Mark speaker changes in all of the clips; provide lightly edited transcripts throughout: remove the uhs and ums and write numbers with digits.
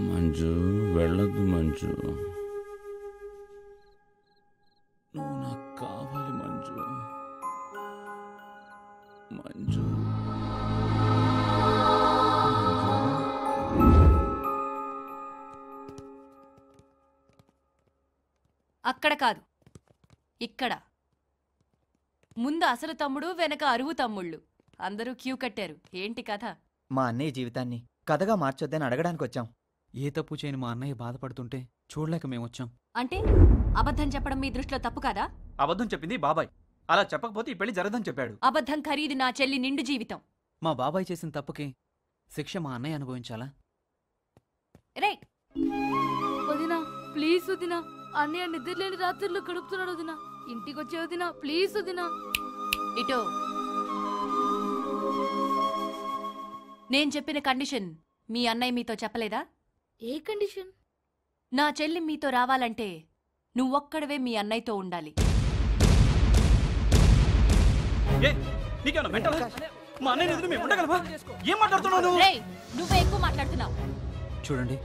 Speaker 1: మంజు వెళ్ళొద్దు మంజు, నువ్వు నాకు కావాలి మంజు. మంజు
Speaker 2: అక్కడ కాదు, ఇక్కడ. ముందు అసలు తమ్ముడు, వెనక అరువు తమ్ముళ్ళు. అందరూ క్యూ కట్టారు. ఏంటి కథ?
Speaker 3: మా అన్నయ్య జీవితాన్ని కథగా మార్చొద్దని అడగడానికి వచ్చాం.
Speaker 4: ఏ తప్పు చేయని మా అన్నయ్య బాధపడుతుంటే చూడలేక మేమొచ్చాం.
Speaker 2: అంటే అబద్ధం చెప్పడం మీ దృష్టిలో తప్పు కాదా?
Speaker 4: అబద్ధం చెప్పింది బాబాయ్. అలా చెప్పకపోతే ఈ పెళ్లి జరగదని చెప్పాడు.
Speaker 2: అబద్ధం ఖరీదు నా చెల్లి నిండు జీవితం.
Speaker 4: మా బాబాయ్ చేసిన తప్పుకి శిక్ష మా అన్నయ్య అనుభవించాలా?
Speaker 2: రే
Speaker 5: వదినా, ప్లీజ్ వదినా. అన్నయ్య నిద్రలేని రాత్రులు గడుపుతున్నాడు వదినా. ఇంటికొచ్చే వదినా, ప్లీజ్ వదినా.
Speaker 2: ఇటో. నేను చెప్పిన కండిషన్ మీ అన్నయ్య మీతో చెప్పలేదా?
Speaker 5: ఏ కండిషన్?
Speaker 2: నా చెల్లి మీతో రావాలంటే నువ్వొక్కడవే మీ అన్నయ్యతో ఉండాలి. నువ్వే ఎక్కువ మాట్లాడుతున్నావు.
Speaker 4: చూడండి,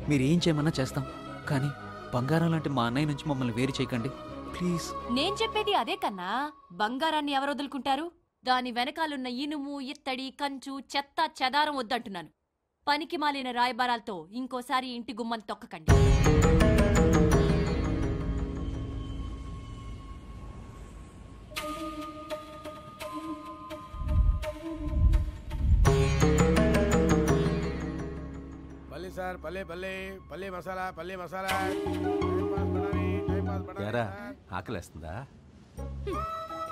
Speaker 4: మీరేం చేయమన్నా చేస్తాం, కానీ బంగారం లాంటి మా అన్నయ్య నుంచి మమ్మల్ని వేరు చేయకండి ప్లీజ్.
Speaker 2: నేను చెప్పేది అదే కన్నా. బంగారాన్ని ఎవరు వదులుకుంటారు? దాని వెనకాలన్న ఇనుము, ఇత్తడి, కంచు, చెత్త, చెదారం వద్దంటున్నాను. పనికి మాలిన రాయబారాలతో ఇంకోసారి ఇంటి గుమ్మని తొక్కకండి.
Speaker 6: సార్ పల్లె పల్లె పల్లె మసాలా, పల్లె మసాలా. ఆకలేస్తుందా?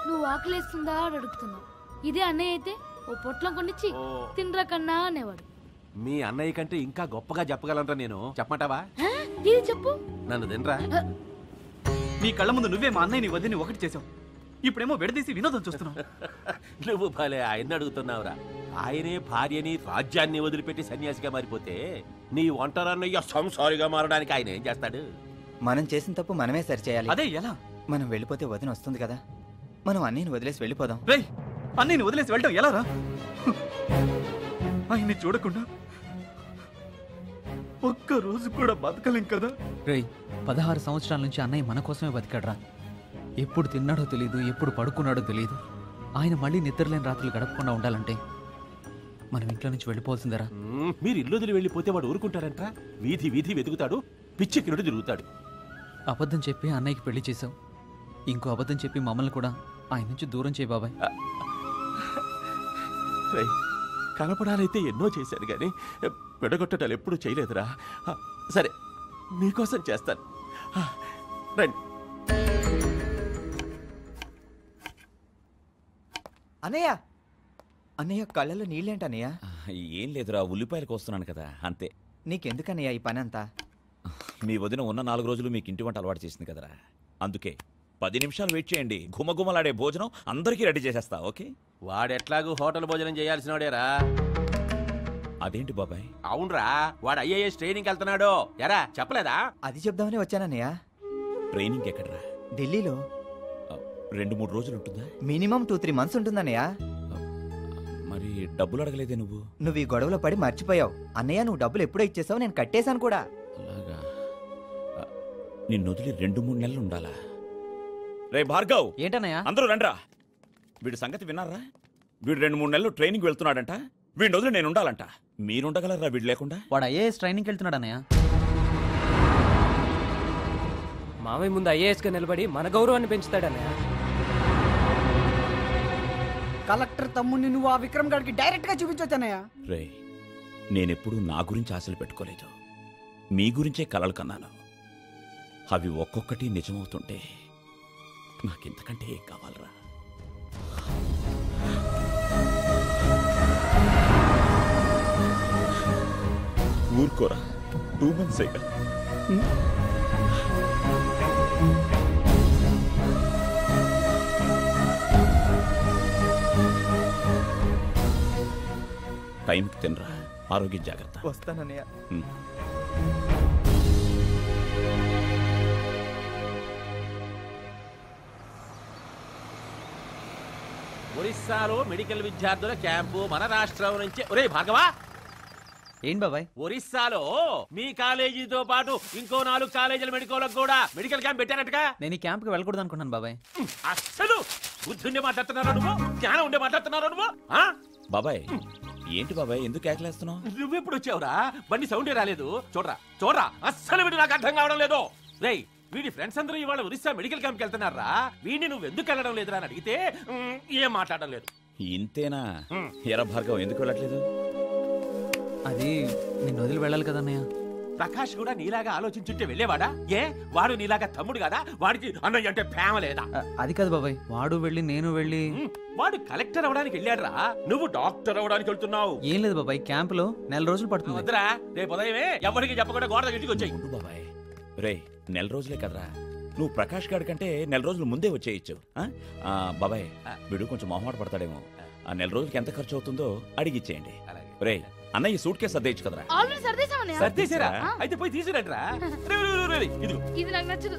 Speaker 5: నువ్వు ఆకలేస్తుందా అని అడుగుతున్నావు. ఇదే అన్నయ్య అయితే ఓ పొట్లం కొనిచ్చి తినరా కన్నా అనేవాడు.
Speaker 6: మీ అన్నయ్య కంటే ఇంకా గొప్పగా చెప్పగలరా? నేను చెప్పమంటావా?
Speaker 5: ఇది చెప్పు.
Speaker 6: నన్ను తినరా.
Speaker 4: నీ కళ్ళ ముందు నువ్వే మా అన్నయ్యని వదిని ఒకటి చేసావు. ఇప్పుడేమో విడదీసి వినోదం చూస్తున్నావు.
Speaker 6: నువ్వు భలే ఆయన అడుగుతున్నావురా. ఆయనే భార్యని, రాజ్యాన్ని వదిలిపెట్టి సన్యాసిగా మారిపోతే నీ ఒంటరన్నయ్య సంసారిగా మారడానికి ఆయన ఏం చేస్తాడు?
Speaker 3: మనం చేసిన తప్పు మనమే సరిచేయాలి.
Speaker 4: అదే ఎలా?
Speaker 3: మనం వెళ్ళిపోతే వదిన వస్తుంది కదా, మనం అన్నయ్యని వదిలేసి వెళ్ళిపోదాం.
Speaker 4: రేయ్, అన్నయ్యని వదిలేసి వెళ్ళటం ఎలా రా? ఆయన్ని చూడకుండా ఒక్క రోజు కూడా బతకలేం కదా. రేయ్, 16 సంవత్సరాల నుంచి అన్నయ్య మన కోసమే బతికాడ్రా. ఎప్పుడు తిన్నాడో తెలియదు, ఎప్పుడు పడుకున్నాడో తెలియదు. ఆయన మళ్ళీ నిద్రలేని రాత్రులు గడపకుండా ఉండాలంటే మనం ఇంట్లో నుంచి వెళ్ళిపోవాల్సిందరా.
Speaker 6: మీరు ఇల్లు వదిలి వెళ్ళిపోతే వాడు ఊరుకుంటారంట. వీధి వీధి వెతుకుతాడు, పిచ్చెక్కినట్టు తిరుగుతాడు.
Speaker 4: అబద్ధం చెప్పి అన్నయ్యకి పెళ్లి చేశావు. ఇంకో అబద్ధం చెప్పి మమ్మల్ని కూడా ఆయన నుంచి దూరం చేయి బాబాయ్.
Speaker 6: కనపడాలైతే ఎన్నో చేశాను కానీ విడగొట్టడాలు ఎప్పుడూ చేయలేదురా. సరే, మీకోసం చేస్తాను. రండి.
Speaker 3: అన్నయ్య, అన్నయ్య కళ్ళలో నీళ్ళేంటన్నయ్య?
Speaker 1: ఏం లేదురా, ఉల్లిపాయలకు వస్తున్నాను కదా, అంతే.
Speaker 3: నీకెందుకన్నయ్య ఈ పని అంతా?
Speaker 1: మీ వదిన ఉన్న 4 రోజులు మీకు ఇంటి వంట అలవాటు చేసింది కదరా, అందుకే 10 నిమిషాలు వెయిట్ చేయండి. గుమగుమలాడే భోజనం అందరికీ రెడీ చేసేస్తా. ఓకే?
Speaker 6: వాడెట్లాగూ హోటల్ భోజనం చేయాల్సిన వాడేరా.
Speaker 1: అదేంటి బాబాయ్?
Speaker 6: అవునరా, వాడు IAS ట్రైనింగ్కి వెళ్తున్నాడు. ఎరా చెప్పలేదా?
Speaker 3: అది చెప్దామని వచ్చానన్నయ్య.
Speaker 1: ట్రైనింగ్ ఎక్కడరా?
Speaker 3: ఢిల్లీలో.
Speaker 1: 2-3 రోజులు ఉంటుందా?
Speaker 3: Minimum 2-3 months ఉంటుందన్నయ్య.
Speaker 1: మరి డబ్బులు అడగలేదే నువ్వు?
Speaker 3: నువ్వు ఈ గొడవలో పడి మర్చిపోయావు. అన్నయ్య, నువ్వు డబ్బులు ఎప్పుడో ఇచ్చేసావు, నేను కట్టేశాను కూడా.
Speaker 1: అలాగా? నిన్ను వదిలి 2-3 నెలలు ఉండాలా? రే భార్గవ్,
Speaker 4: ఏంటన్నయ్య?
Speaker 1: అందరూ రండ్రా. వీడి సంగతి విన్నారా? వీడు 2-3 నెలలు ట్రైనింగ్ వెళ్తున్నాడంట. వీడిని వదిలి నేను ఉండాలంట. మీరుండగలరా వీడు లేకుండా?
Speaker 4: వాడు IAS ట్రైనింగ్కి వెళ్తున్నాడు అన్నయ్య.
Speaker 7: మావయ్య ముందు IASగా నిలబడి మన గౌరవాన్ని పెంచుతాడన్నయ్య.
Speaker 8: కలెక్టర్ తమ్ముడిని నువ్వు ఆ విక్రమ్ గారికి డైరెక్ట్ గా చూపించొచ్చన్నయ్య.
Speaker 1: రే, నేనెప్పుడు నా గురించి ఆశలు పెట్టుకోలేదు, మీ గురించే కలలు కన్నాను. అవి ఒక్కొక్కటి నిజమవుతుంటే నాకింతకంటే ఏం కావాలరా? ఊరుకోరా, 2 months అయ్యా. టైంకి తినరా, ఆరోగ్యం జాగ్రత్త.
Speaker 3: వస్తానన్నయ్య.
Speaker 6: ఒరిస్సాలో మెడికల్ విద్యార్థుల క్యాంపు మన రాష్ట్రం నుంచి. ఒరే భార్గవా,
Speaker 4: ఏంటి బాబాయ్?
Speaker 6: ఒరిస్సాలో మీ కాలేజీతో పాటు ఇంకో 4 కాలేజీల మెడికల్లకు కూడా మెడికల్ క్యాంప్ పెట్టారటగా.
Speaker 4: నేను ఈ క్యాంప్కి వెళ్ళకూడదు అనుకున్నాను బాబాయ్.
Speaker 6: అస్సలు బుద్ధుండే మాట్లాడుతున్నారా నువ్వు? జ్ఞానం ఉండే మాట్లాడుతున్నారా నువ్వు?
Speaker 1: బాబాయ్ ఏంటి బాబాయ్ ఎందుకు కేకలేస్తున్నావు?
Speaker 6: నువ్వెప్పుడు వచ్చావురా? బండి సౌండే రాలేదు. చూడరా అస్సలు వీడు నాకు అర్థం కావడం లేదు. రేయ్, వీడి ఫ్రెండ్స్ అందరూ ఇవాళ ఒరిస్సా మెడికల్ క్యాంప్కి వెళ్తున్నారా? వీడిని నువ్వు ఎందుకు వెళ్ళడం లేదురా అని అడిగితే ఏం మాట్లాడడం లేదు.
Speaker 1: ఇంతేనా? ఎరా భార్గవ్ ఎందుకు వెళ్ళట్లేదు?
Speaker 4: అది నిన్ను వదిలి వెళ్ళాలి కదన్నయ్య.
Speaker 6: ప్రకాష్ కూడా నీలాగా ఆలోచించుంటే వెళ్ళేవాడా? ఏ వాడు నీలాగా తమ్ముడు కదా? వాడికి అన్నయ్య అంటే ప్రేమ లేదా?
Speaker 4: అది కాదు బాబాయ్, వాడు వెళ్ళి నేను వెళ్ళి.
Speaker 6: వాడు కలెక్టర్ అవడానికి వెళ్ళాడురా, నువ్వు డాక్టర్ అవడానికి వెళ్తున్నావు.
Speaker 4: ఏం లేదు బాబాయ్, క్యాంపులో 4 రోజులు పడుతుంది.
Speaker 6: వద్దురా, రేపు ఉదయమే ఎవరికి చెప్పకుండా గోడ దగ్గరికి వచ్చాయి.
Speaker 1: ఉండు బాబాయ్. రే 4 రోజులే కదరా, నువ్వు ప్రకాష్ గారి కంటే 4 రోజులు ముందే వచ్చేయచ్చు. బాబాయ్ వీడు కొంచెం మొహమాట పడతాడేమో. ఆ 4 రోజులకి ఎంత ఖర్చు అవుతుందో అడిగిచ్చేయండి. రే అన్నయ్య సూట్ కేసు సర్దేయచ్చు కదరా?
Speaker 5: ఆల్రెడీ సర్దేశామన్నయ్య.
Speaker 6: సర్దేశారా? అయితే పోయి తీసుకురండిరా. ఇదిగో
Speaker 5: ఇది నాకు నచ్చదు.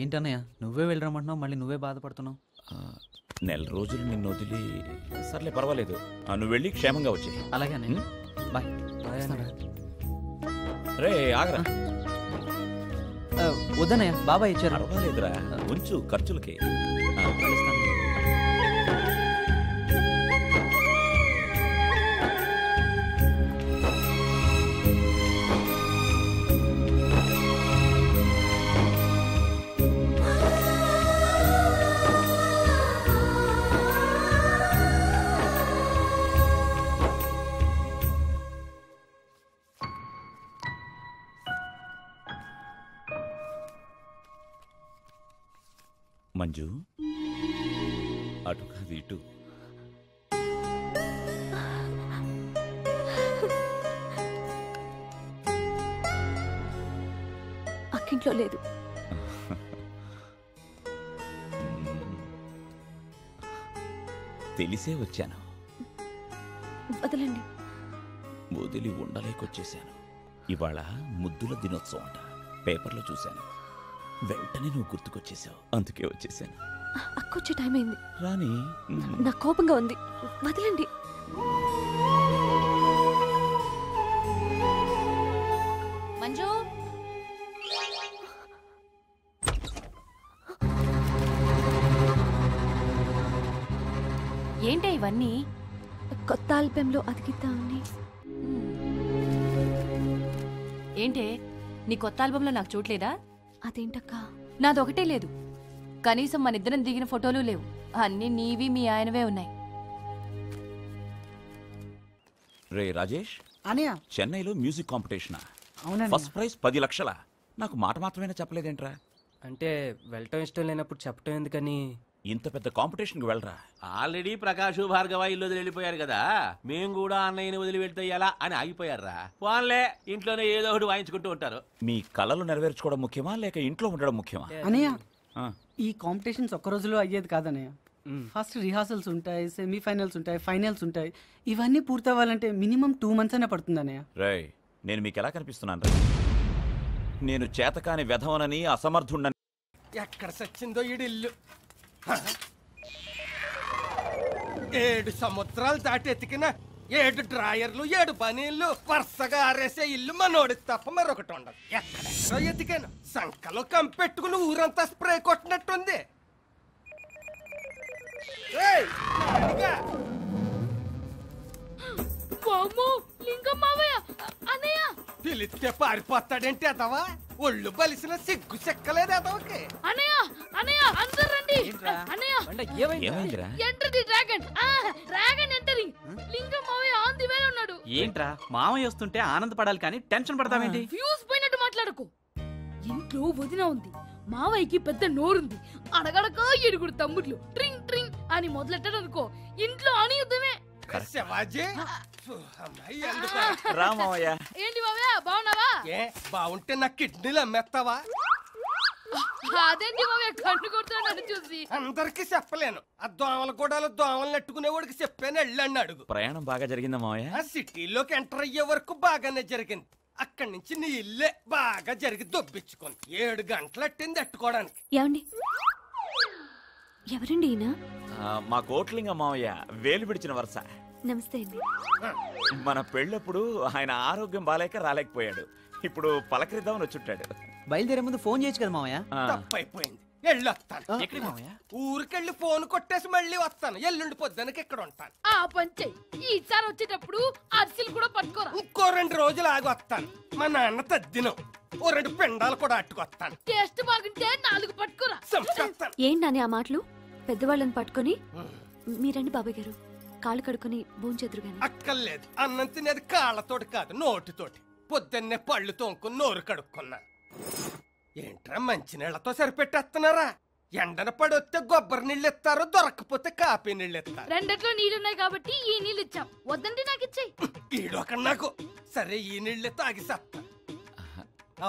Speaker 4: ఏంటన్నయ్య నువ్వే వెళ్ళరమంటున్నావు, మళ్ళీ నువ్వే బాధపడుతున్నావు.
Speaker 1: 4 రోజులు నిన్ను వదిలి. సర్లే పర్వాలేదు, నువ్వు వెళ్ళి క్షేమంగా వచ్చేయి.
Speaker 4: అలాగే అన్నయ్య, బాయ్.
Speaker 1: రే ఆగరా.
Speaker 4: వద్దన్నయ్య, బాబాయ్ ఇచ్చారు.
Speaker 1: పర్వాలేదురా, ఉంచు ఖర్చులకి. మంజు అటు కాదు ఇటు.
Speaker 2: అక్కింట్లో లేదు.
Speaker 1: తెలిసే వచ్చాను.
Speaker 2: వదలండి.
Speaker 1: వదిలి ఉండలేకొచ్చేశాను. ఇవాళ ముద్దుల దినోత్సవం అంట, పేపర్లో చూశాను. వెంటనే నువ్వు గుర్తుకొచ్చేసావు, అందుకే వచ్చేసాను.
Speaker 2: అక్కొచ్చే టైం అయింది.
Speaker 1: రాని
Speaker 2: నా కోపంగా ఉంది, వదలండి. మంజు, ఏంటే ఇవన్నీ?
Speaker 9: కొత్త ఆల్బమ్ లో అతికిద్దామని.
Speaker 2: ఏంటే నీ కొత్త ఆల్బంలో నాకు చూడలేదా?
Speaker 9: అదేంటక్కా?
Speaker 2: నాదొకటే లేదు, కనీసం మన ఇద్దరం దిగిన ఫోటోలు లేవు. అన్నీ నీవి మీ ఆయనవే ఉన్నాయి.
Speaker 1: రే రాజేష్,
Speaker 8: అనయ్య
Speaker 1: చెన్నైలో మ్యూజిక్ కాంపిటీషన్
Speaker 8: అవునండి.
Speaker 1: ఫస్ట్ ప్రైజ్ 10 లక్షల. నాకు మాట మాత్రమే చెప్పలేదేంట్రా?
Speaker 7: అంటే వెళ్ళటం ఇష్టం లేనప్పుడు చెప్పటం ఎందుకని.
Speaker 1: ఇంత పెద్ద కాంపిటీషన్కి వెళ్ళరా.
Speaker 6: ఆల్రెడీ ప్రకాష్ భార్గవ ఇల్లు వదిలి వెళ్ళిపోయారు కదా, మేం కూడా అన్నయ్యని వదిలి వెళ్తే ఎలా అని ఆగిపోయారా. వాళ్ళే ఇంట్లోనే ఏదో ఒకటి వాయించుకుంటూ ఉంటారు.
Speaker 1: మీ కళలు నెరవేర్చుకోవడం ముఖ్యమా లేక ఇంట్లో ఉండడం ముఖ్యమా?
Speaker 8: అనయ్య
Speaker 1: ఆ,
Speaker 8: ఈ కాంపిటీషన్స్ ఒక్క రోజులో అయ్యేది కాదనయ్య. ఫస్ట్ రిహార్సల్స్ ఉంటాయి, సెమీఫైనల్స్ ఉంటాయి, ఫైనల్స్ ఉంటాయి. ఇవన్నీ పూర్తవ్వాలంటే మినిమం 2 months అనే పడుతుంది అనయ్య.
Speaker 1: రేయ్ నేను మీకు ఎలా కనిపిస్తున్నాను రా? నేను చేతకాని వెధవనని, అసమర్థుండని.
Speaker 10: ఎక్కడ సచ్చిందో ఈడిల్లు. 7 సముద్రాలు దాటి ఎతికిన 7 డ్రాయర్లు 7 బనీళ్లు వరుసగా ఆరేసే ఇల్లు మనోడి తప్ప మరొకటి ఉండదు. ఎక్కడెక్కడో ఎతికాను, సంకలో కంపెట్టుకుని ఊరంతా స్ప్రే కొట్టినట్టుంది. ఏయ్, నాలుగా.
Speaker 5: వామ్మో, లింగం మావయ్య, అన్నయ్య.
Speaker 10: పిలిస్తే పారిపోతాడేంటి అదవా? ఒళ్ళు బలిసిన సిగ్గు చెక్కలేదు అదవకి.
Speaker 5: అన్నయ్య, అన్నయ్య, అందరూ రండి. అన్నయ్య,
Speaker 1: ఏమైందిరా?
Speaker 5: Enter the dragon. Dragon entering. లింగం మావయ్య ఆన్ ది వే ఉన్నాడు.
Speaker 4: ఏంట్రా మామయ్య వస్తుంటే ఆనందపడాలి కానీ టెన్షన్ పడతావేంటి?
Speaker 5: ఫ్యూజ్ పోయినట్టు మాట్లాడకు. ఇంట్లో వదిన ఉంది, మావయ్యకి పెద్ద నోరుంది. అడగడక 7 తమ్ముళ్ళు ట్రింగ్ ట్రింగ్ అని మొదలెట్టాడు అనుకో, ఇంట్లో అనియుద్ధమే.
Speaker 10: శివాజీ
Speaker 1: రామయ్య,
Speaker 5: ఏంటి మావయ్య, బాగున్నావా?
Speaker 10: ఏ బాగుంటే నా కిడ్నీలు అమ్మేస్తావా?
Speaker 5: అదేంటి మావయ్య కన్ను కొడుతున్నాడు నన్ను చూసి?
Speaker 10: అందరికి చెప్పలేను. ఆ దోమల గూడాలు దోమలు నెట్టుకునేవాడికి చెప్పాను, వెళ్ళండి అడుగు.
Speaker 1: ప్రయాణం బాగా జరిగిందా మావయ్య?
Speaker 10: ఆ సిటీలోకి ఎంటర్ అయ్యే వరకు బాగానే జరిగింది. అక్కడి నుంచి నీ ఇల్లే బాగా జరిగి దొబ్బించుకొని 7 గంటలు అట్టింది ఎట్టుకోవడానికి.
Speaker 9: ఏమండి ఎవరండి ఈయన?
Speaker 1: మా కోట్లింగ మావయ్య వేలు విడిచిన వరుస.
Speaker 9: నమస్తే అండి.
Speaker 1: మన పెళ్ళప్పుడు ఆయన ఆరోగ్యం బాలేక రాలేకపోయాడు. ఇప్పుడు పలకరిద్దామని వచ్చుంటాడు.
Speaker 4: బయలుదేరే ముందు ఫోన్ చేయొచ్చు కదా మావయ్య.
Speaker 10: తప్పైపోయింది, వెళ్ళొస్తాను. ఊరికెళ్ళి ఫోన్ కొట్టేసి మళ్ళీ వస్తాను. ఎల్లుండి పొద్దునకి ఇక్కడ ఉంటాను.
Speaker 5: ఆ పంచే ఈసారి వచ్చేటప్పుడు అరిసెలు కూడా పట్టుకోరా.
Speaker 10: ఇంకో 2 రోజులు ఆగి వస్తాను. మా నాన్న తద్దినం ఓ 2 పిండాలు కూడా అట్టుకొస్తాను.
Speaker 5: టేస్ట్ బాగుంటే 4 పట్టుకోరా.
Speaker 9: ఏంటి నాని ఆ మాటలు? పెద్దవాళ్ళని పట్టుకొని మీరండి బాబాయ్ గారు, కాళ్ళు కడుక్కొని భోంచెదురు గాని.
Speaker 10: అక్కర్లేదు, అన్నం తినేది కాళ్ళతోటి కాదు నోటితోటి. పొద్దున్నే పళ్ళు తోముకుని నోరు కడుక్కున్నా. ఏంట్రా మంచినీళ్లతో సరిపెట్టేస్తున్నారా? ఎండన పడొస్తే కొబ్బరి నీళ్ళు ఇస్తారు, దొరకపోతే కాపీ నీళ్ళు ఇస్తారు.
Speaker 5: రెండిట్లో నీళ్ళున్నాయి కాబట్టి ఈ నీళ్ళు ఇచ్చాం. వద్దండి నాకు ఇచ్చేయి.
Speaker 10: ఈడొక నాకు సరే ఈ నీళ్ళే తాగి సత్తా.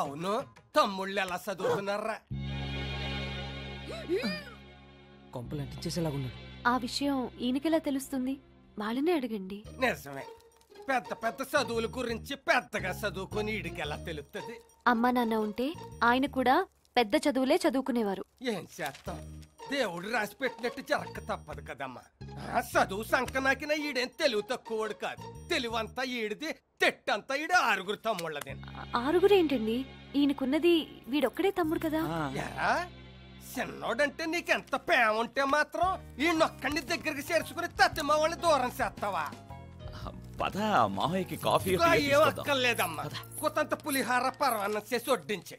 Speaker 10: అవును, తమ్ముళ్ళు ఎలా చదువుతున్నారా?
Speaker 7: కొంపలు అంటించేసేలాగున్నాడు.
Speaker 9: ఆ విషయం ఈయనకెలా తెలుస్తుంది? వాళ్ళనే అడగండి.
Speaker 10: నిజమే, పెద్ద పెద్ద చదువుల గురించి పెద్దగా చదువుకుని ఈడికెలా తెలుస్తుంది?
Speaker 9: అమ్మా నాన్న ఉంటే ఆయన కూడా పెద్ద చదువులే చదువుకునేవారు.
Speaker 10: ఏం చేస్తాం, దేవుడు రాసి పెట్టినట్టు జరగక తప్పదు కదమ్మా. ఆ చదువు సంకనాకిన ఈడేం తెలివి తక్కువడు కాదు. తెలివంతా ఈడిది, తెట్టంతా ఈడు 6 తమ్ముళ్ళదే.
Speaker 9: 6 ఏంటండి? ఈయనకున్నది వీడొక్కడే తమ్ముడు కదా.
Speaker 10: ఎరా చిన్నోడంటే నీకెంత ప్రేమ ఉంటే మాత్రం ఈయనొక్కడిని దగ్గరికి చేర్చుకుని తత్తిమ వాళ్ళని దూరం చేస్తావా?
Speaker 1: పద మావయ్యకి కాఫీ
Speaker 10: ఏం అక్కర్లేదమ్మా, కొత్తంత పులిహార పరవాన్నం చేసి వడ్డించే.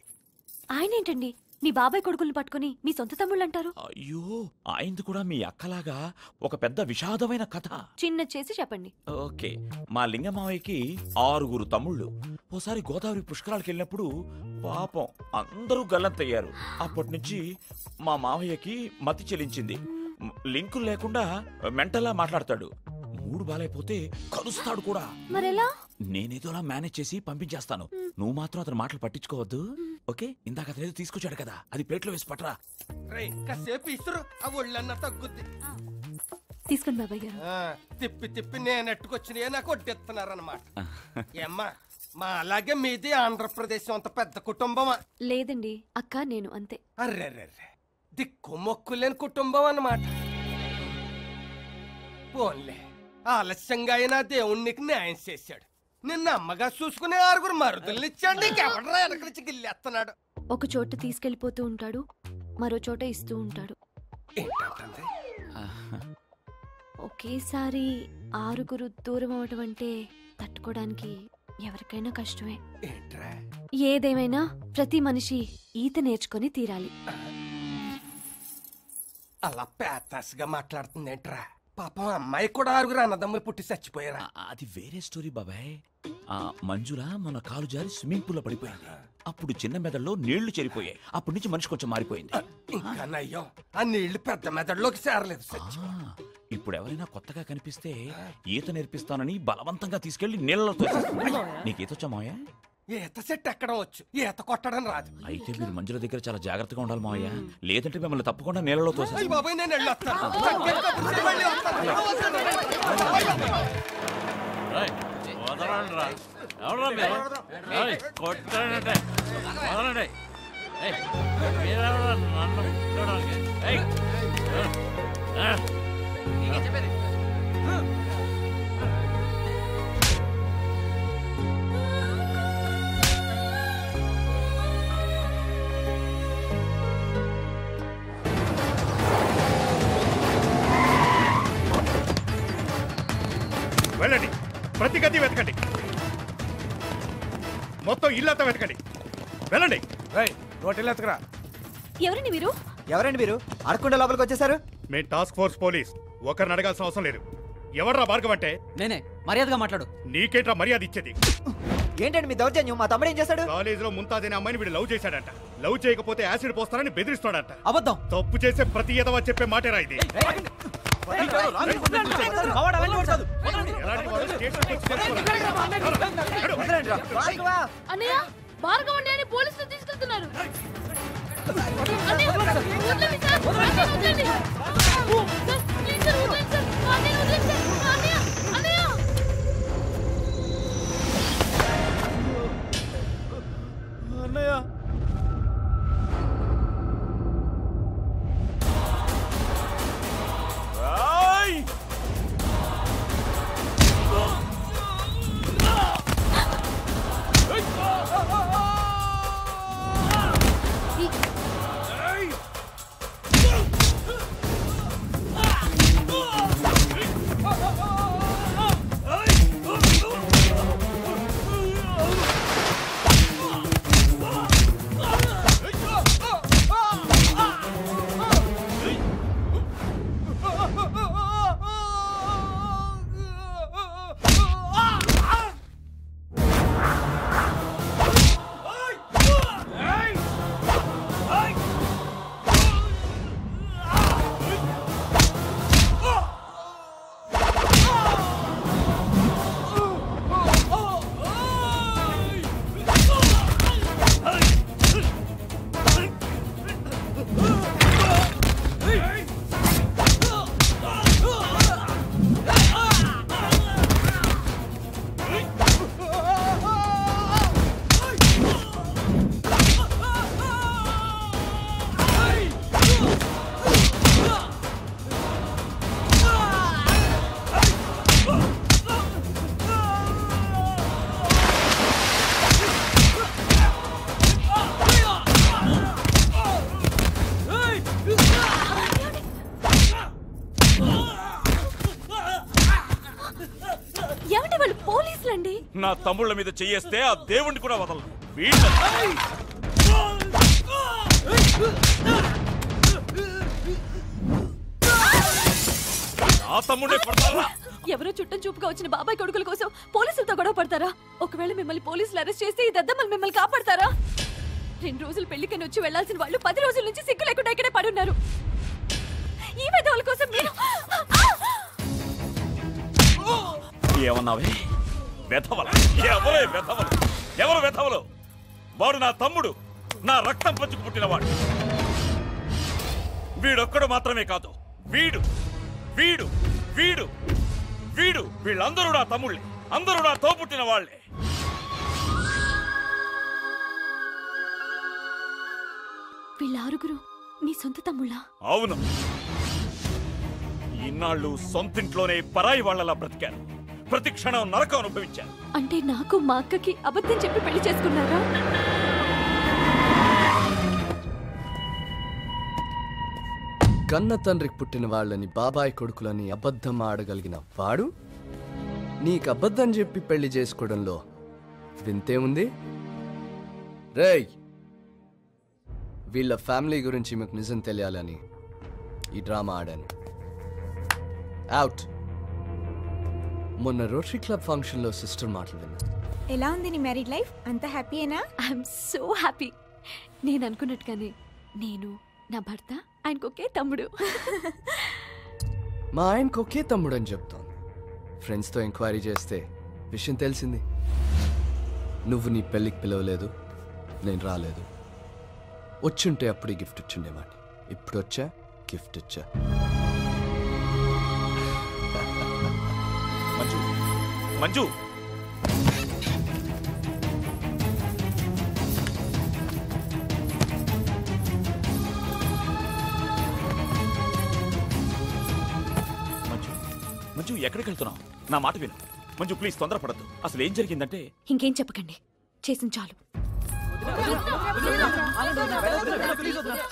Speaker 9: ఆయన ఏంటండి మీ బాబాయ్ కొడుకుల్ని పట్టుకుని మీ సొంత తమ్ముళ్ళు అంటారు?
Speaker 1: అయ్యో, ఆయనది కూడా మీ అక్కలాగా ఒక పెద్ద విషాదమైన కథ.
Speaker 9: చిన్న చేసి చెప్పండి.
Speaker 1: ఓకే, మా లింగమావయ్యకి 6 తమ్ముళ్ళు. ఓసారి గోదావరి పుష్కరాలకు వెళ్ళినప్పుడు పాపం అందరూ గల్లంతయ్యారు. అప్పటి నుంచి మా మావయ్యకి మతి చెలించింది. లింకులు లేకుండా మెంటల్లా మాట్లాడతాడు. మూడు బాలైపోతే కలుస్తాడు కూడా.
Speaker 9: మరెలా?
Speaker 1: నేనేదోలా మేనేజ్ చేసి పంపించేస్తాను. నువ్వు మాత్రం అతని మాటలు పట్టించుకోవద్దు, ఓకే? ఇందాక అతనేదో తీసుకొచ్చాడు కదా, అది ప్లేట్లో వేసి పట్టరా.
Speaker 10: కాసేపు ఇసురు, ఆ ఒళ్ళన్నా తగ్గుద్ది.
Speaker 9: తీసుకోండి బాబాయ్ గారు.
Speaker 10: తిప్పి తిప్పి నేను ఎట్టుకొచ్చినా నాకు వడ్డిస్తున్నారన్నమాట. ఏమ్మా, మా అలాగే మీది ఆంధ్రప్రదేశ్ అంత పెద్ద కుటుంబమా?
Speaker 9: లేదండి అక్క, నేను అంతే.
Speaker 10: అర్రెర్రె, దిక్కు మొక్కు లేని కుటుంబం అన్నమాట. పోన్లే, ఆలస్యంగా అయినా దేవుణ్ణికి న్యాయం చేశాడు. నిన్న అమ్మగా చూసుకునే 6 మరుదుల్ని ఇచ్చాడు. నీకెవడరా వెనకలిచ్చి గిల్లేస్తున్నాడు?
Speaker 9: ఒక చోట తీసుకెళ్లిపోతూ ఉంటాడు, మరో చోట ఇస్తూ ఉంటాడు.
Speaker 10: ఏంటంటే
Speaker 9: ఒకేసారి 6 దూరం అవటం అంటే తట్టుకోవడానికి ఎవరికైనా కష్టమే. ఏదేమైనా ప్రతి మనిషి ఈత నేర్చుకొని తీరాలి.
Speaker 10: అలా పేతాస్గా మాట్లాడుతుందేంట్రా? పాపం అమ్మాయి కూడా 6 అన్నదమ్ములు పుట్టి చచ్చిపోయారా?
Speaker 1: అది వేరే స్టోరీ బాబాయ్. మంజుల మన కాలు జారి స్విమ్మింగ్ పూల్ లో పడిపోయింది. అప్పుడు చిన్న మెదడులో నీళ్లు చేరిపోయాయి. అప్పటి నుంచి మనిషి కొంచెం మారిపోయింది.
Speaker 10: ఇంకా నయ్యం, ఆ నీళ్లు పెద్ద మెదడులోకి చేరలేదు.
Speaker 1: ఇప్పుడు ఎవరైనా కొత్తగా కనిపిస్తే ఈత నేర్పిస్తానని బలవంతంగా తీసుకెళ్లి నీళ్ళలో తోసేస్తుంది. నీకు ఈతొచ్చా మావయ్య?
Speaker 10: ఈత చెట్టు ఎక్కడం వచ్చు, ఈత కొట్టడం రాదు.
Speaker 1: అయితే మీరు మంజుల దగ్గర చాలా జాగ్రత్తగా ఉండాలి మావయ్య, లేదంటే మిమ్మల్ని తప్పకుండా నీళ్ళలో తోసేస్తుంది.
Speaker 10: బాబాయ్ నేను వెళ్ళొస్తాను.
Speaker 11: వెళ్ళండి, ప్రతి గది వెతకండి, మొత్తం ఇల్లంతా వెతకండి. వెళ్ళండి.
Speaker 10: ఎత్తుకురా.
Speaker 9: ఎవరండి మీరు?
Speaker 3: ఎవరండి మీరు? అడగకుండా లోపలికి వచ్చేసారు?
Speaker 11: మేము టాస్క్ ఫోర్స్ పోలీస్. ఒకరిని అడగాల్సిన అవసరం లేదు. ఎవర్రా భార్గవ్ అంటే?
Speaker 4: నేనే. మర్యాదగా మాట్లాడు.
Speaker 11: నీకేంట్రా మర్యాద ఇచ్చేది?
Speaker 3: ఏంటండి మీ దౌర్జన్యం? మా తమ్ముడు ఏం చేశాడు?
Speaker 11: కాలేజీలో ముంతాజ్ అనే అమ్మాయిని వీడు లవ్ చేశాడంట. లవ్ చేయకపోతే యాసిడ్ పోస్తారని బెదిరిస్తాడంట.
Speaker 4: అబద్ధం.
Speaker 11: తప్పు చేసే ప్రతి ఎదవా చెప్పే మాటేరా ఇది.
Speaker 5: అన్నయ్య, భార్గవ్ అన్నయ్యని పోలీసులు తీసుకెళ్తున్నారు.
Speaker 10: అన్నయ్య
Speaker 1: నా తమ్ముళ్ళ మీద చెయ్యేస్తే ఆ దేవుణ్ణి కూడా వదలను. నా తమ్ముడే పడతారా?
Speaker 9: ఎవరో చుట్టం చూపుగా వచ్చిన బాబాయ్ కొడుకుల కోసం పోలీసులతో గొడవ పడతారా? ఒకవేళ మిమ్మల్ని పోలీసులు అరెస్ట్ చేస్తే ఈ దద్దమ్మలు మిమ్మల్ని కాపాడతారా? 2 రోజులు పెళ్లికని వచ్చి వెళ్లాల్సిన వాళ్ళు 10 రోజుల నుంచి సిగ్గు లేకుండా ఇక్కడే పడున్నారు. ఈ విధవుల కోసం మీరు
Speaker 1: ఏమన్నావే? వెధవల? ఎవరే వెధవలు? ఎవరు వెధవలు? వాడు నా తమ్ముడు, నా రక్తం పంచుకు పుట్టినవాడు. వీడొక్కడు మాత్రమే కాదు, వీడు వీడు వీడు వీడు వీళ్ళందరూ నా తమ్ముళ్ళే, అందరూ నా తోపుట్టిన వాళ్లే.
Speaker 9: వీళ్ళ 6 నీ సొంత తమ్ముళ్ళా?
Speaker 1: అవును. ఇన్నాళ్ళు సొంతింట్లోనే పరాయి వాళ్లలా బ్రతికారు. ప్రతి క్షణం నరకం అనుభవించారు.
Speaker 9: అంటే నాకు మా అక్కకి అబద్ధం చెప్పి పెళ్లి చేసుకున్నారా?
Speaker 12: కన్న తండ్రికి పుట్టిన వాళ్ళని బాబాయ్ కొడుకులని అబద్ధం ఆడగలిగిన వాడు నీకు అబద్ధం చెప్పి పెళ్లి చేసుకోవడంలో వింతే ఉంది. రేయ్, వీళ్ళ ఫ్యామిలీ గురించి మీకు నిజం తెలియాలని ఈ డ్రామా ఆడాను. అవుట్. మొన్న రోటరీ క్లబ్ ఫంక్షన్లో సిస్టర్ మాట్లాడింది.
Speaker 13: ఎలా ఉంది నీ మ్యారీడ్ లైఫ్? అంత హ్యాపీయేనా?
Speaker 9: I'm so happy. నేను అనుకున్నట్టుగానే నేను, నా భర్త, ఆయనకొకే తమ్ముడు.
Speaker 12: మా ఆయనకు ఒకే తమ్ముడు అని చెప్తాను. ఫ్రెండ్స్తో ఎంక్వైరీ చేస్తే విషయం తెలిసింది. నువ్వు నీ పెళ్ళికి పిలవలేదు, నేను రాలేదు. వచ్చుంటే అప్పుడు గిఫ్ట్ ఇచ్చుండేవాడిని. ఇప్పుడు వచ్చా, గిఫ్ట్ ఇచ్చా.
Speaker 1: మంజు, మంజు, మంజు, ఎక్కడికి వెళ్తున్నావు? నా మాట విను మంజు, ప్లీజ్ తొందరపడద్దు. అసలు ఏం జరిగిందంటే...
Speaker 9: ఇంకేం చెప్పకండి, చేసిన చాలు.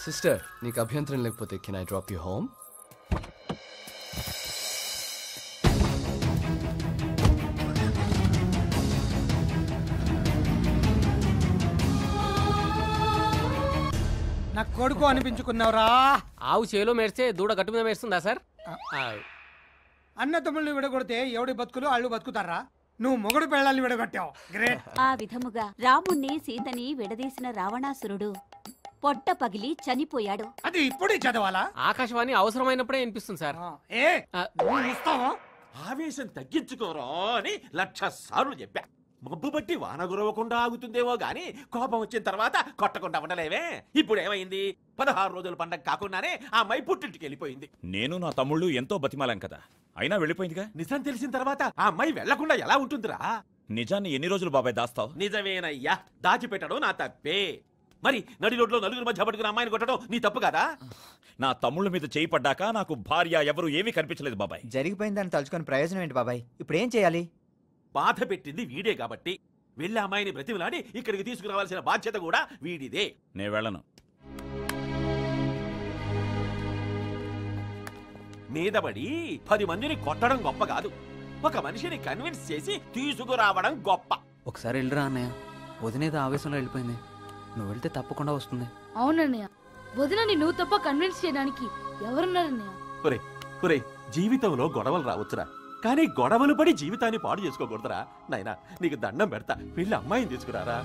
Speaker 12: సిస్టర్, నీకు అభ్యంతరం లేకపోతే can I drop you home?
Speaker 10: నా కొడుకు అనిపించుకున్నావురా.
Speaker 7: ఆవు చేలో మేడిస్తే దూడ గట్టు మీద మేడుస్తుందా సార్?
Speaker 10: అన్న తమ్ముళ్ళని విడగొడితే ఎవడి బతుకులు వాళ్ళు బతుకుతారా? నువ్వు మొగుడు పెళ్ళాలని విడగొట్టావు. గ్రేట్.
Speaker 14: ఆ విధముగా రాముణ్ణి సీతని విడదీసిన రావణాసురుడు పొట్ట పగిలి చనిపోయాడు.
Speaker 10: అది ఇప్పుడు చదవాలా?
Speaker 7: ఆకాశవాణి అవసరమైనప్పుడే వినిపిస్తుంది సార్.
Speaker 6: ఆవేశం తగ్గించుకోరా అని 1,00,000 సార్లు చెప్పా. మబ్బు బట్టి వాన గురవకుండా ఆగుతుందేమో గాని కోపం వచ్చిన తర్వాత కొట్టకుండా ఉండలేవే. ఇప్పుడు ఏమైంది? 16 రోజుల పండగ కాకుండానే ఆ అమ్మాయి పుట్టింటికి వెళ్ళిపోయింది.
Speaker 1: నేను నా తమ్ముళ్ళు ఎంతో బతిమాలాం కదా, అయినా వెళ్ళిపోయిందిగా.
Speaker 6: నిజం తెలిసిన తర్వాత ఆ అమ్మాయి వెళ్లకుండా ఎలా ఉంటుందిరా?
Speaker 1: నిజాన్ని ఎన్ని రోజులు బాబాయ్ దాస్తావు?
Speaker 6: నిజమేనయ్యా, దాచిపెట్టడం నా తప్పే. మరి నడి రోడ్లో నలుగురు మధ్య పట్టుకుని అమ్మాయిని కొట్టడం నీ తప్పు కదా?
Speaker 1: నా తమ్ముళ్ళ మీద చేయి పడ్డాక నాకు భార్య ఎవరు ఏమీ కనిపించలేదు బాబాయ్.
Speaker 3: జరిగిపోయిందని తలుచుకొని ప్రయోజనం ఏంటి బాబాయ్? ఇప్పుడు ఏం చేయాలి?
Speaker 6: బాధ పెట్టింది వీడే కాబట్టి వెళ్ళి అమ్మాయిని బ్రతిమలాడి ఇక్కడికి తీసుకురావాల్సిన బాధ్యత కూడా వీడిదే.
Speaker 1: నేను వెళ్ళను.
Speaker 6: మీదబడి 10 మందిని కొట్టడం గొప్ప కాదు, ఒక మనిషిని కన్విన్స్ చేసి తీసుకురావడం గొప్ప.
Speaker 4: ఒకసారి వెళ్ళరా అన్నయ్య, వదినేదో ఆవేశంలో వెళ్ళిపోయింది. నువ్వు వెళ్తే తప్పకుండా వస్తుంది.
Speaker 5: అవునన్నయ్య, వదినని నువ్వు తప్ప కన్విన్స్ చేయడానికి ఎవరున్నారన్నయ్య?
Speaker 6: ఒరే ఒరే, జీవితంలో గొడవలు రావచ్చురా, కానీ గొడవలు పడి జీవితాన్ని పాడు చేసుకోకూడదురా. నాయనా, నీకు దండం పెడతా, వెళ్ళి అమ్మాయిని తీసుకురారా.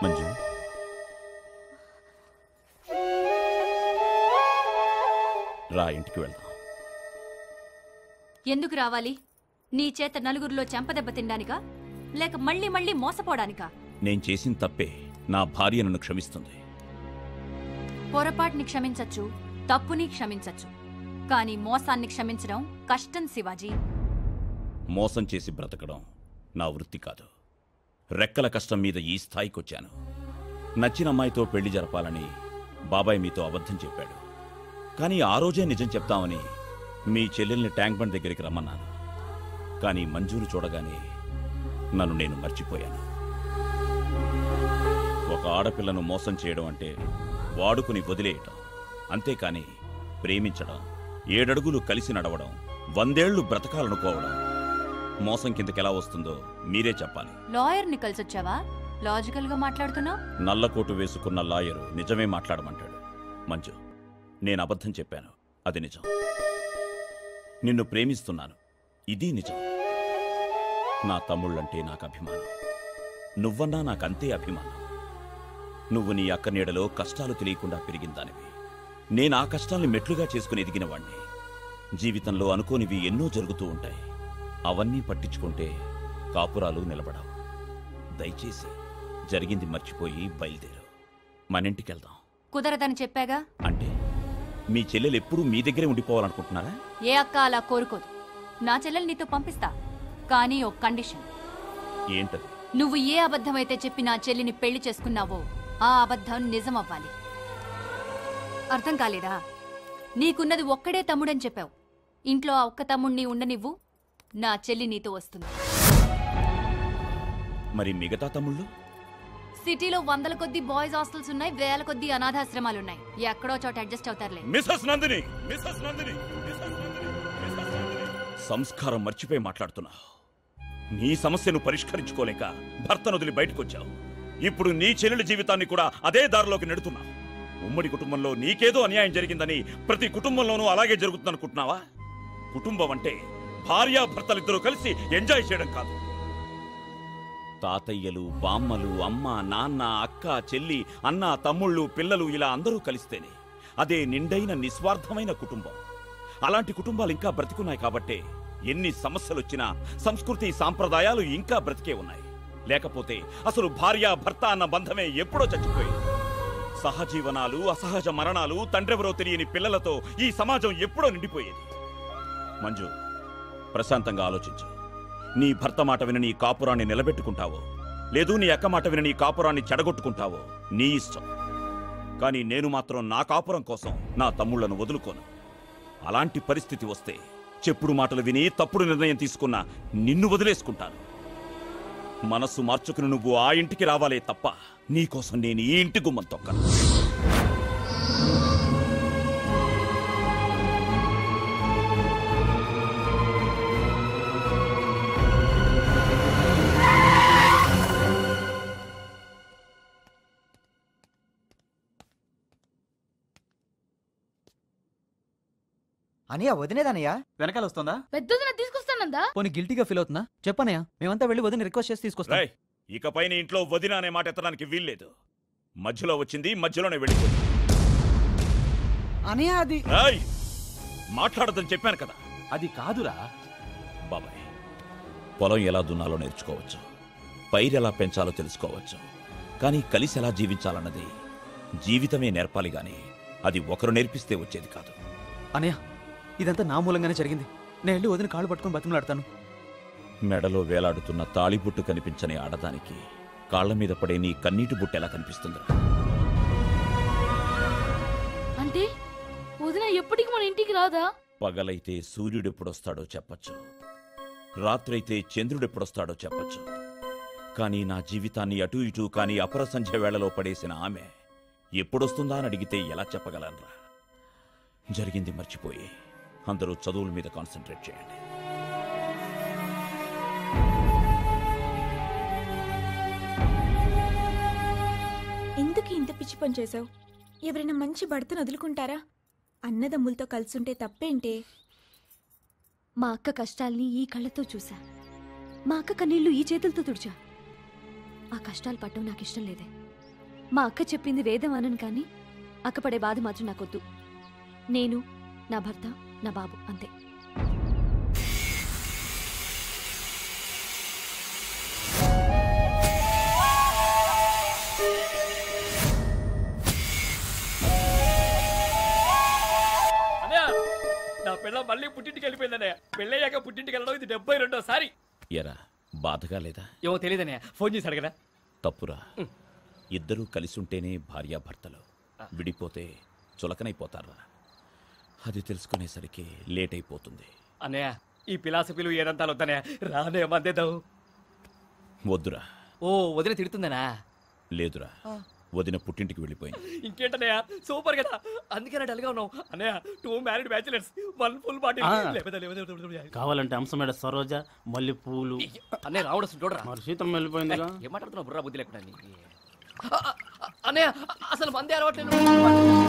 Speaker 1: మంజు, రా, ఇంటికి వెళ్దాం.
Speaker 2: ఎందుకు రావాలి? నీ చేత నలుగురిలో చెంపదెబ్బ తినడానికా, లేక మళ్ళీ మళ్ళీ మోసపోవడానికా?
Speaker 1: నేను చేసిన తప్పే నా భార్య నన్ను క్షమిస్తుంది.
Speaker 2: పొరపాటుని క్షమించచ్చు, తప్పుని క్షమించచ్చు, కానీ మోసాన్ని క్షమించడం కష్టం శివాజీ.
Speaker 1: మోసం చేసి బ్రతకడం నా వృత్తి కాదు. రెక్కల కష్టం మీద ఈ స్థాయికొచ్చాను. నచ్చిన అమ్మాయితో పెళ్లి జరపాలని బాబాయ్ మీతో అబద్ధం చెప్పాడు. కానీ ఆ రోజే నిజం చెప్తామని మీ చెల్లెల్ని ట్యాంక్ బండ్ దగ్గరికి రమ్మన్నాను. కానీ మంజును చూడగానే నన్ను నేను మర్చిపోయాను. ఒక ఆడపిల్లను మోసం చేయడం అంటే వాడుకుని వదిలేయటం, అంతేకాని ప్రేమించడం, 7 అడుగులు కలిసి నడవడం, 100 ఏళ్లు బ్రతకాలనుకోవడం మోసం కిందకెలా వస్తుందో మీరే చెప్పాలి.
Speaker 2: లాయర్ని కలిసొచ్చావా? లాజికల్ గా మాట్లాడుతున్నావు.
Speaker 1: నల్లకోటు వేసుకున్న లాయరు నిజమే మాట్లాడమంటాడు. మంజు, నేను అబద్ధం చెప్పాను, అది నిజం. నిన్ను ప్రేమిస్తున్నాను, ఇది నిజం. నా తమ్ముళ్ళంటే నాకు అభిమానం, నువ్వన్నా నాకంతే అభిమానం. నువ్వు నీ అక్క నీడలో కష్టాలు తెలియకుండా పెరిగిందానివి. నేను ఆ కష్టాల్ని మెట్లుగా చేసుకుని ఎదిగినవాణ్ణి. జీవితంలో అనుకోనివి ఎన్నో జరుగుతూ ఉంటాయి. అవన్నీ పట్టించుకుంటే కాపురాలు నిలబడవు. దయచేసి జరిగింది మర్చిపోయి బయలుదేరు, మనింటికెళ్దాం.
Speaker 2: కుదరదని చెప్పాగా.
Speaker 1: అంటే మీ చెల్లెలు ఎప్పుడూ మీ దగ్గరే ఉండిపోవాలనుకుంటున్నారా?
Speaker 2: ఏ అక్క అలా కోరుకోదు. నా చెల్లెలు నీతో పంపిస్తా, కానీ ఓ కండిషన్.
Speaker 1: ఏంటది?
Speaker 2: నువ్వు ఏ అబద్ధమైతే చెప్పి నా చెల్లిని పెళ్లి చేసుకున్నావో ఆ అబద్ధం నిజం అవ్వాలి. అర్థం కాలేదా? నీకున్నది ఒక్కడే తమ్ముడని చెప్పావు. ఇంట్లో ఆ ఒక్క తమ్ముణ్ణి ఉండనివ్వు, నా చెల్లి నీతో వస్తుంది.
Speaker 1: మరి మిగతా తమ్ముళ్ళు?
Speaker 2: సిటీలో 100ల కొద్దీ బాయ్స్ హాస్టల్స్ ఉన్నాయి, 1000 కొద్దీ అనాథాశ్రమాలున్నాయి. ఎక్కడో చోట అడ్జస్ట్ అవుతారులే.
Speaker 1: మిసెస్ నందిని, సంస్కారం మర్చిపోయి మాట్లాడుతున్నా. నీ సమస్యను పరిష్కరించుకోలేక భర్తను వదిలి బయటకొచ్చావు. ఇప్పుడు నీ చెల్లెలి జీవితాన్ని కూడా అదే దారిలోకి నెడుతున్నా. ఉమ్మడి కుటుంబంలో నీకేదో అన్యాయం జరిగిందని ప్రతి కుటుంబంలోనూ అలాగే జరుగుతుందనుకుంటున్నావా? కుటుంబం అంటే భార్యాభర్తలిద్దరూ కలిసి ఎంజాయ్ చేయడం కాదు. తాతయ్యలు, బామ్మలు, అమ్మ, నాన్న, అక్క, చెల్లి, అన్న, తమ్ముళ్ళు, పిల్లలు ఇలా అందరూ కలిస్తేనే అదే నిండైన నిస్వార్థమైన కుటుంబం. అలాంటి కుటుంబాలు ఇంకా బ్రతికున్నాయి కాబట్టే ఎన్ని సమస్యలొచ్చినా సంస్కృతి సాంప్రదాయాలు ఇంకా బ్రతికే ఉన్నాయి. లేకపోతే అసలు భార్యాభర్త అన్న బంధమే ఎప్పుడో చచ్చిపోయింది. సహజీవనాలు, అసహజ మరణాలు, తండ్రెవరో తెలియని పిల్లలతో ఈ సమాజం ఎప్పుడో నిండిపోయేది. మంజు, ప్రశాంతంగా ఆలోచించు. నీ భర్త మాట విని నీ కాపురాన్ని నిలబెట్టుకుంటావో, లేదు నీ అక్క మాట విని నీ కాపురాన్ని చెడగొట్టుకుంటావో నీ ఇష్టం. కానీ నేను మాత్రం నా కాపురం కోసం నా తమ్ముళ్లను వదులుకోను. అలాంటి పరిస్థితి వస్తే చెప్పుడు మాటలు విని తప్పుడు నిర్ణయం తీసుకున్న నిన్ను వదిలేసుకుంటాను. మనస్సు మార్చుకుని నువ్వు ఆ ఇంటికి రావాలే తప్ప నీకోసం నేను ఈ ఇంటి గుమ్మం తొక్కను.
Speaker 3: అనయ్య వదిలేదనయ్య
Speaker 4: వెనకాల వస్తుందా?
Speaker 5: పెద్దదిన తీసుకొస్తానందా?
Speaker 4: పోనీ గిల్టీగా ఫీల్ అవుతుందా? చెప్పనయ్యా, మేమంతా వెళ్ళి వదిన రిక్వెస్ట్ చేసి తీసుకొస్తాం.
Speaker 1: ఇకపై నీ ఇంట్లో వదిన అనే మాట ఎత్తడానికి వీల్లేదు. మధ్యలో వచ్చింది, మధ్యలోనే వెళ్ళిపోయింది.
Speaker 8: అనయ్య అది
Speaker 1: మాట్లాడదని చెప్పాను కదా.
Speaker 6: అది కాదురా
Speaker 1: బాబాయ్. పొలం ఎలా దున్నాలో నేర్చుకోవచ్చు, పైరెలా పెంచాలో తెలుసుకోవచ్చు, కానీ కలిసి ఎలా జీవించాలన్నది జీవితమే నేర్పాలి గాని అది ఒకరు నేర్పిస్తే వచ్చేది కాదు.
Speaker 4: అనయ్య, ఇదంతా నా మూలంగానే జరిగింది. నేను వెళ్ళి వదిన కాళ్ళు పట్టుకుని బతిమలాడతాను.
Speaker 1: మెడలో వేలాడుతున్న తాళిబుట్టు కనిపించని ఆడదానికి కాళ్ల మీద పడే నీ కన్నీటి బుట్టు ఎలా కనిపిస్తుందిరా?
Speaker 5: అంటే వదిన ఎప్పటికి మన ఇంటికి రాదా?
Speaker 1: పగలైతే సూర్యుడెప్పుడొస్తాడో చెప్పచ్చు, రాత్రైతే చంద్రుడెప్పుడొస్తాడో చెప్పచ్చు. కానీ నా జీవితాన్ని అటూ ఇటూ కాని అపర సంధ్య వేళలో పడేసిన ఆమె ఎప్పుడొస్తుందా అని అడిగితే ఎలా చెప్పగలనరా? జరిగింది మర్చిపోయి అందరూ చదువుల మీద కాన్సన్ట్రేట్ చేయండి.
Speaker 13: ఎందుకు ఇంత పిచ్చి పని చేసావు? ఎవరైనా మంచి భర్తను వదులుకుంటారా? అన్నదమ్ములతో కలిసుంటే తప్పేంటే?
Speaker 9: మా అక్క కష్టాల్ని ఈ కళ్ళతో చూసా, మా అక్క కన్నీళ్లు ఈ చేతులతో తుడిచా. ఆ కష్టాలు పట్టడం నాకు ఇష్టం లేదే. మా అక్క చెప్పింది వేదం అనను, కానీ అక్క పడే బాధ మాత్రం నాకొద్దు. నేను, నా భర్త, నా బాబు, అంతే.
Speaker 7: నా పిల్ల మళ్ళీ పుట్టింటికి వెళ్ళిపోయిందన్నయ్య. పెళ్ళయ్యాక పుట్టింటికి వెళ్ళడం ఇది 72వ.
Speaker 1: ఎరా బాధగా లేదా?
Speaker 7: ఏమో తెలియదన్నయ్య, ఫోన్ చేశాడు కదా.
Speaker 1: తప్పురా. ఇద్దరూ కలిసి ఉంటేనే భార్యాభర్తలు, విడిపోతే చులకనైపోతారా? అది తెలుసుకునేసరికి లేట్ అయిపోతుంది.
Speaker 7: అన్నయ్య ఈ ఫిలాసఫీలు ఏదంతాలు వద్దనయ్య, రానే మధ్యదావు.
Speaker 1: వద్దురా.
Speaker 7: ఓ వదిన తిడుతుందనా?
Speaker 1: లేదురా, వదిన పుట్టింటికి వెళ్ళిపోయింది.
Speaker 7: ఇంకేంటన్నయ్య, సూపర్ కదా, అందుకే డల్గా ఉన్నావు. అన్నయ్య 2 మ్యారీడ్ బ్యాచిలర్స్ 1 ఫుల్ బాటిల్.
Speaker 15: కావాలంటే అంశమేడ సరోజ మళ్ళీ పూలు.
Speaker 7: అన్నయ్య రావడం చూడరా,
Speaker 15: మరి సీతం వెళ్ళిపోయిందిగా.
Speaker 7: ఏం మాట్లాడుతున్నావు బుర్రా బుద్ధి లేకుండా. అన్నయ్య అసలు మందే అలవాట్లేదు.